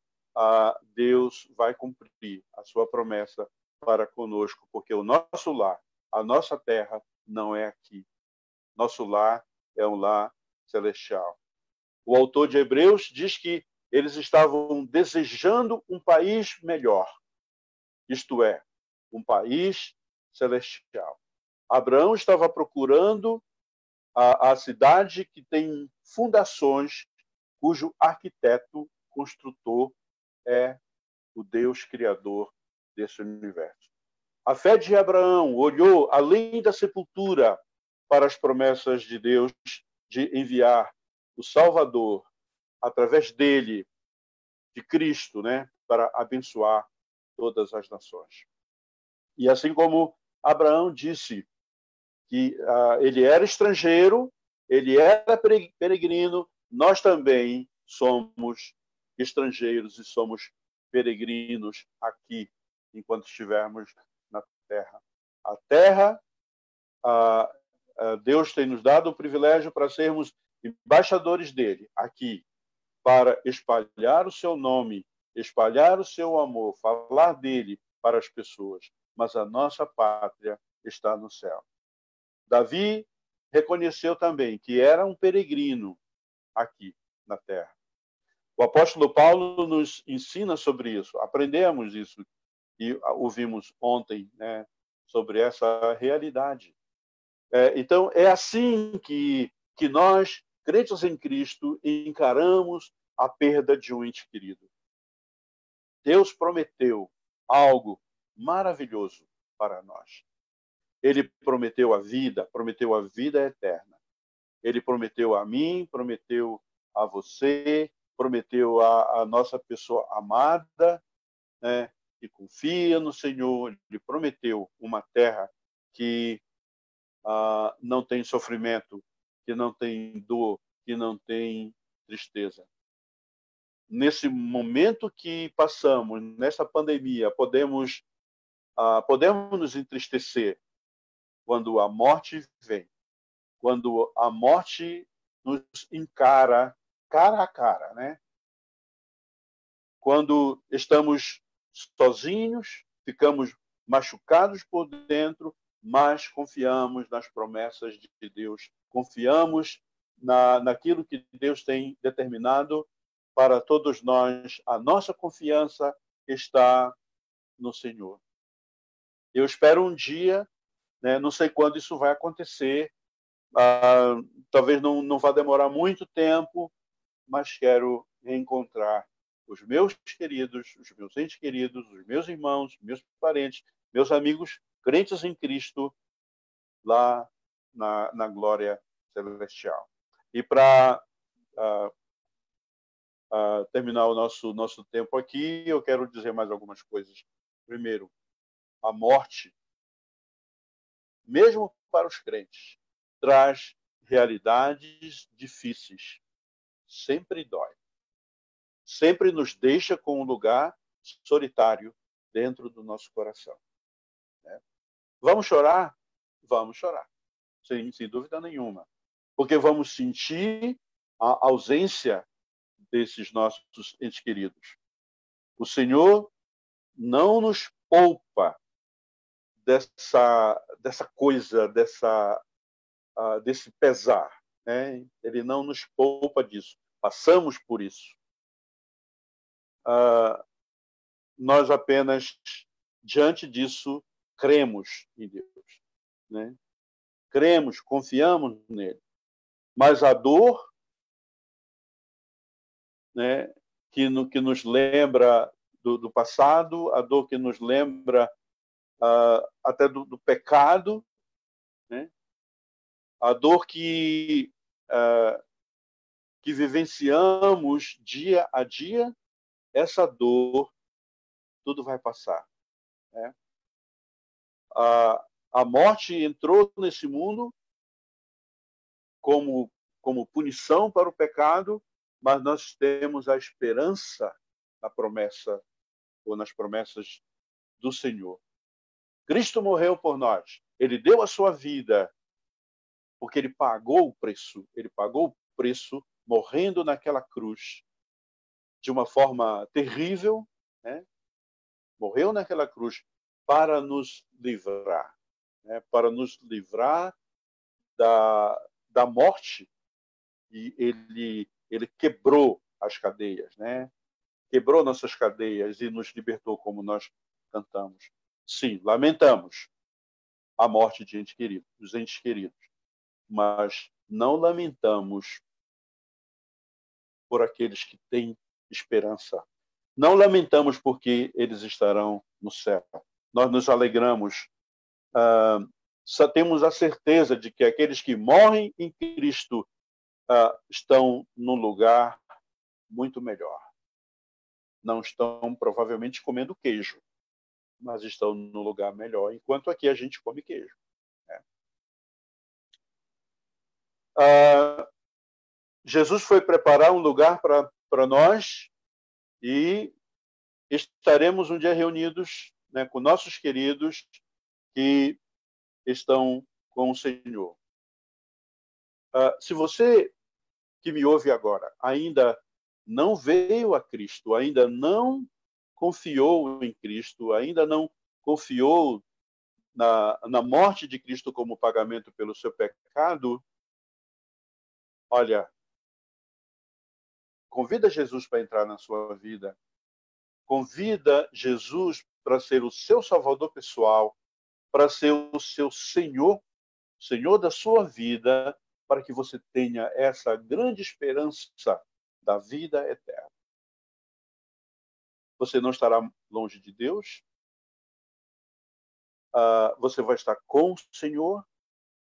Deus vai cumprir a sua promessa para conosco, porque o nosso lar, a nossa terra, não é aqui. Nosso lar é um lar celestial. O autor de Hebreus diz que eles estavam desejando um país melhor, isto é, um país celestial. Abraão estava procurando a cidade que tem fundações, cujo arquiteto, construtor é o Deus criador desse universo. A fé de Abraão olhou além da sepultura para as promessas de Deus de enviar o Salvador através dele, de Cristo, né, para abençoar todas as nações. E assim como Abraão disse que ele era estrangeiro, ele era peregrino, nós também somos estrangeiros e somos peregrinos aqui, enquanto estivermos na terra. A terra, Deus tem nos dado o privilégio para sermos embaixadores dele, aqui, para espalhar o seu nome, espalhar o seu amor, falar dele para as pessoas. Mas a nossa pátria está no céu. Davi reconheceu também que era um peregrino aqui na terra. O apóstolo Paulo nos ensina sobre isso. Aprendemos isso e ouvimos ontem, né, sobre essa realidade. Então, é assim que nós, crentes em Cristo, encaramos a perda de um ente querido. Deus prometeu algo maravilhoso para nós. Ele prometeu a vida eterna. Ele prometeu a mim, prometeu a você, prometeu a nossa pessoa amada, né, que confia no Senhor. Ele prometeu uma terra que não tem sofrimento, que não tem dor, que não tem tristeza. Nesse momento que passamos, nessa pandemia, podemos nos entristecer quando a morte vem, quando a morte nos encara cara a cara, né? Quando estamos sozinhos, ficamos machucados por dentro, mas confiamos nas promessas de Deus, confiamos naquilo que Deus tem determinado para todos nós. A nossa confiança está no Senhor. Eu espero um dia, né, não sei quando isso vai acontecer, talvez não vá demorar muito tempo, mas quero reencontrar os meus queridos, os meus entes queridos, os meus irmãos, meus parentes, meus amigos crentes em Cristo, lá na glória celestial. E para terminar o nosso tempo aqui, eu quero dizer mais algumas coisas. Primeiro, a morte, mesmo para os crentes, traz realidades difíceis. Sempre dói. Sempre nos deixa com um lugar solitário dentro do nosso coração. Né? Vamos chorar? Vamos chorar, sem dúvida nenhuma. Porque vamos sentir a ausência desses nossos entes queridos. O Senhor não nos poupa dessa coisa, desse pesar. Né? Ele não nos poupa disso. Passamos por isso. Nós apenas, diante disso, cremos em Deus. Né? Cremos, confiamos nele. Mas a dor, né, que nos lembra do passado, a dor que nos lembra até do pecado, né? A dor que vivenciamos dia a dia, essa dor tudo vai passar. Né? A morte entrou nesse mundo como punição para o pecado, mas nós temos a esperança na promessa, ou nas promessas do Senhor. Cristo morreu por nós. Ele deu a sua vida, porque ele pagou o preço. Ele pagou o preço morrendo naquela cruz de uma forma terrível, né? Morreu naquela cruz para nos livrar, né? Para nos livrar da morte. E ele quebrou as cadeias, né? Quebrou nossas cadeias e nos libertou, como nós cantamos. Sim, lamentamos a morte de dos entes queridos, mas não lamentamos por aqueles que têm esperança. Não lamentamos porque eles estarão no céu. Nós nos alegramos, só temos a certeza de que aqueles que morrem em Cristo estão num lugar muito melhor. Não estão provavelmente comendo queijo, mas estão num lugar melhor, enquanto aqui a gente come queijo. Né? Jesus foi preparar um lugar para nós e estaremos um dia reunidos, né, com nossos queridos que estão com o Senhor. Se você que me ouve agora ainda não veio a Cristo, ainda não confiou em Cristo, ainda não confiou na morte de Cristo como pagamento pelo seu pecado, olha, convida Jesus para entrar na sua vida. Convida Jesus para ser o seu salvador pessoal, para ser o seu Senhor da sua vida, para que você tenha essa grande esperança da vida eterna. Você não estará longe de Deus. Você vai estar com o Senhor.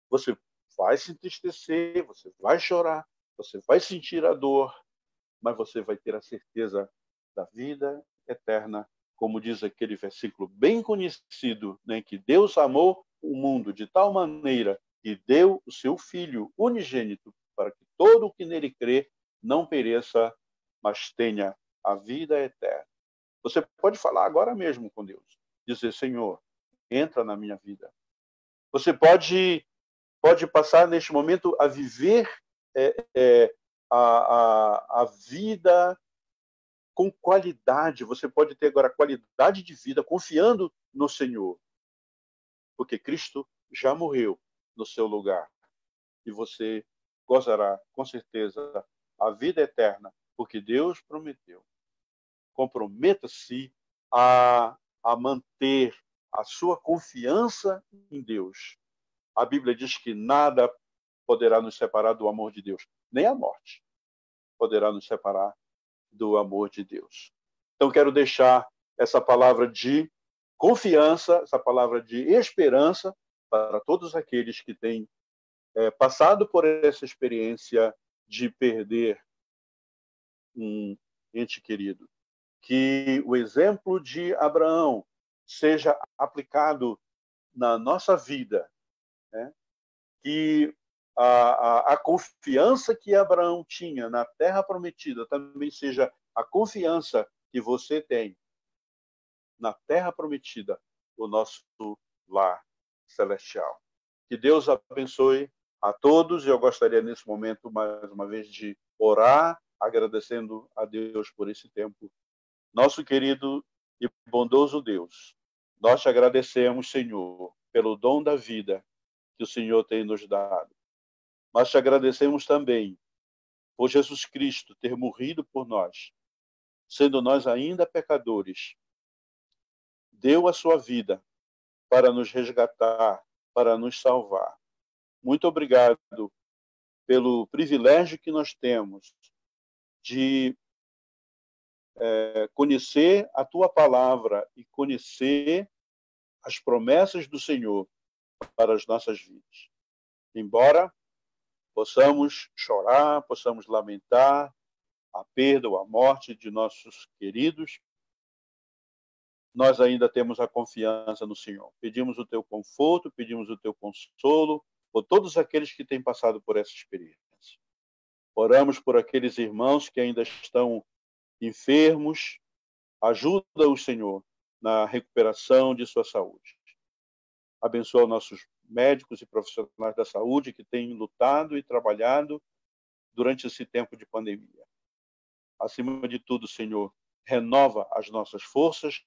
Você vai se entristecer, você vai chorar, você vai sentir a dor, mas você vai ter a certeza da vida eterna, como diz aquele versículo bem conhecido, né, que Deus amou o mundo de tal maneira que deu o seu Filho unigênito para que todo o que nele crê não pereça, mas tenha a vida eterna. Você pode falar agora mesmo com Deus, dizer: Senhor, entra na minha vida. Você pode passar neste momento a viver a vida com qualidade. Você pode ter agora qualidade de vida confiando no Senhor, porque Cristo já morreu no seu lugar e você gozará com certeza a vida eterna, porque Deus prometeu. Comprometa-se a manter a sua confiança em Deus. A Bíblia diz que nada poderá nos separar do amor de Deus, nem a morte poderá nos separar do amor de Deus. Então, quero deixar essa palavra de confiança, essa palavra de esperança para todos aqueles que têm passado por essa experiência de perder um ente querido. Que o exemplo de Abraão seja aplicado na nossa vida, né? Que a confiança que Abraão tinha na terra prometida também seja a confiança que você tem na terra prometida, o nosso lar celestial. Que Deus abençoe a todos. Eu gostaria nesse momento, mais uma vez, de orar, agradecendo a Deus por esse tempo. Nosso querido e bondoso Deus, nós te agradecemos, Senhor, pelo dom da vida que o Senhor tem nos dado. Mas te agradecemos também por Jesus Cristo ter morrido por nós, sendo nós ainda pecadores. Deu a sua vida para nos resgatar, para nos salvar. Muito obrigado pelo privilégio que nós temos de conhecer a tua palavra e conhecer as promessas do Senhor para as nossas vidas. Embora possamos chorar, possamos lamentar a perda ou a morte de nossos queridos, nós ainda temos a confiança no Senhor. Pedimos o teu conforto, pedimos o teu consolo por todos aqueles que têm passado por essa experiência. Oramos por aqueles irmãos que ainda estão enfermos. Ajuda-os, Senhor, na recuperação de sua saúde. Abençoa nossos médicos e profissionais da saúde que têm lutado e trabalhado durante esse tempo de pandemia. Acima de tudo, Senhor, renova as nossas forças,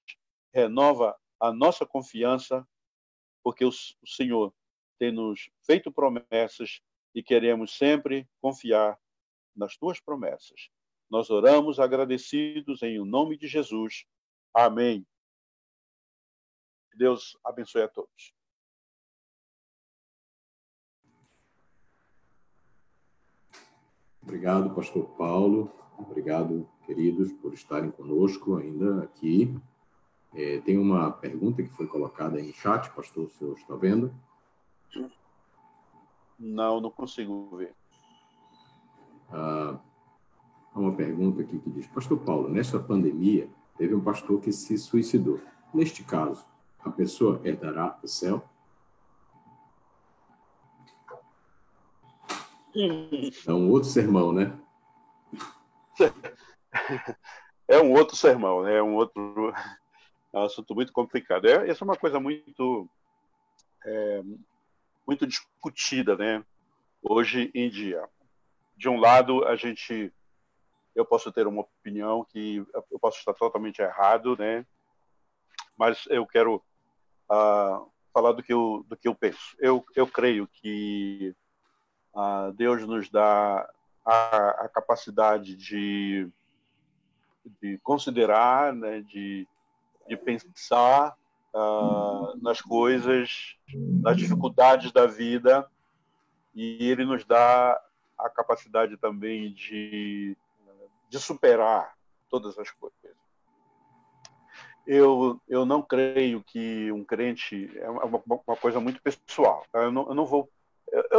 renova a nossa confiança, porque o Senhor tem nos feito promessas e queremos sempre confiar nas tuas promessas. Nós oramos agradecidos em o nome de Jesus. Amém. Deus abençoe a todos. Obrigado, pastor Paulo. Obrigado, queridos, por estarem conosco ainda aqui. Tem uma pergunta que foi colocada aí no chat, pastor, o senhor está vendo? Não consigo ver. Há uma pergunta aqui que diz: pastor Paulo, nessa pandemia, teve um pastor que se suicidou. Neste caso, a pessoa herdará o céu? É um outro sermão, né? É um outro sermão, né? É um assunto muito complicado. Essa é uma coisa muito discutida, né? Hoje em dia. De um lado, eu posso ter uma opinião que eu posso estar totalmente errado, né? Mas eu quero falar do que eu penso. Eu creio que Deus nos dá a capacidade de considerar, né? de pensar nas coisas, nas dificuldades da vida, e Ele nos dá a capacidade também de superar todas as coisas. Eu não creio que um crente é uma coisa muito pessoal. Tá? Eu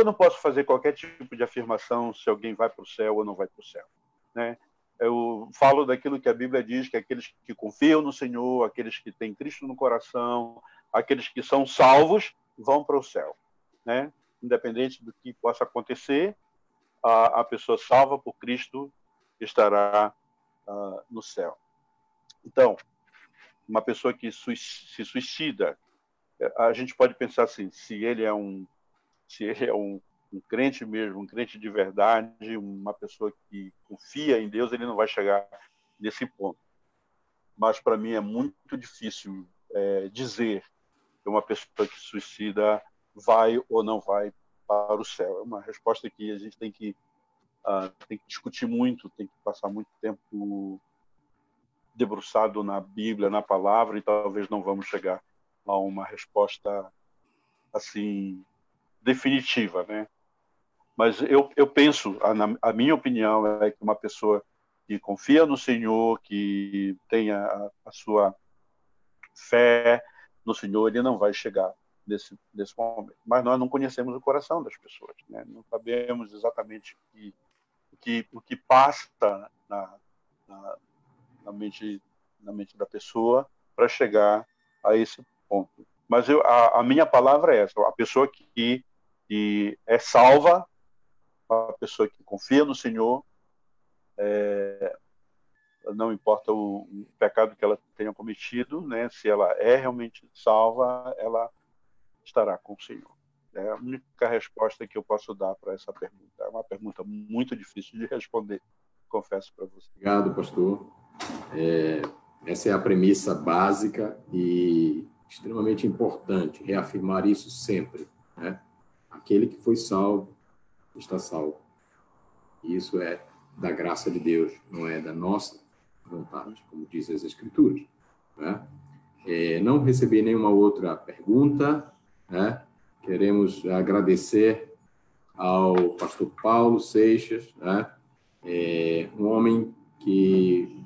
não posso fazer qualquer tipo de afirmação se alguém vai para o céu ou não vai para o céu, né? Eu falo daquilo que a Bíblia diz, que aqueles que confiam no Senhor, aqueles que têm Cristo no coração, aqueles que são salvos, vão para o céu, né? Independente do que possa acontecer, a pessoa salva por Cristo estará no céu. Então, uma pessoa que se suicida, a gente pode pensar assim: se ele é um crente mesmo, um crente de verdade, uma pessoa que confia em Deus, ele não vai chegar nesse ponto. Mas para mim é muito difícil dizer que uma pessoa que se suicida vai ou não vai para o céu. É uma resposta que a gente tem que discutir muito, tem que passar muito tempo debruçado na Bíblia, na palavra, e talvez não vamos chegar a uma resposta assim definitiva, né? Mas eu penso, a minha opinião é que uma pessoa que confia no Senhor, que tenha a sua fé no Senhor, ele não vai chegar nesse momento. Mas nós não conhecemos o coração das pessoas, né? Não sabemos exatamente o que passa na mente da pessoa para chegar a esse ponto. Mas a minha palavra é essa: a pessoa que é salva, a pessoa que confia no Senhor, não importa o pecado que ela tenha cometido, né? Se ela é realmente salva, ela estará com o Senhor. É a única resposta que eu posso dar para essa pergunta. É uma pergunta muito difícil de responder, confesso para você. Obrigado, pastor. Essa é a premissa básica e extremamente importante, reafirmar isso sempre, né? Aquele que foi salvo, está salvo. E isso é da graça de Deus, não é da nossa vontade, como dizem as Escrituras, né? Não recebi nenhuma outra pergunta, né? Queremos agradecer ao pastor Paulo Seixas, né? Um homem que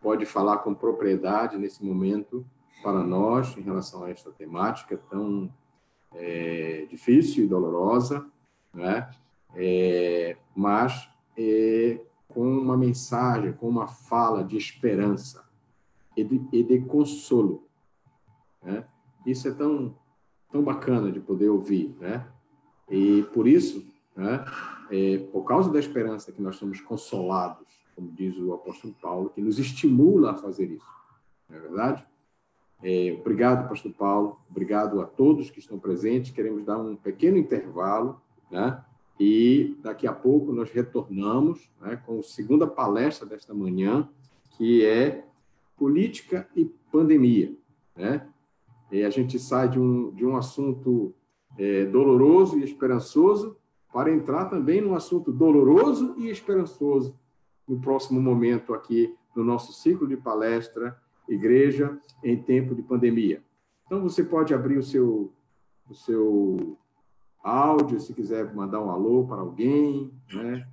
pode falar com propriedade nesse momento para nós em relação a esta temática tão difícil e dolorosa, né? Mas com uma mensagem, com uma fala de esperança e de consolo né? Isso é tão bacana de poder ouvir, né? E por isso, né, por causa da esperança que nós somos consolados, como diz o apóstolo Paulo, que nos estimula a fazer isso, não é verdade? Obrigado, pastor Paulo, obrigado a todos que estão presentes. Queremos dar um pequeno intervalo, né? E daqui a pouco nós retornamos, né, com a segunda palestra desta manhã, que é política e pandemia, né? E a gente sai de um assunto doloroso e esperançoso para entrar também num assunto doloroso e esperançoso no próximo momento aqui no nosso ciclo de palestra Igreja em Tempo de Pandemia. Então, você pode abrir o seu áudio, se quiser mandar um alô para alguém, né?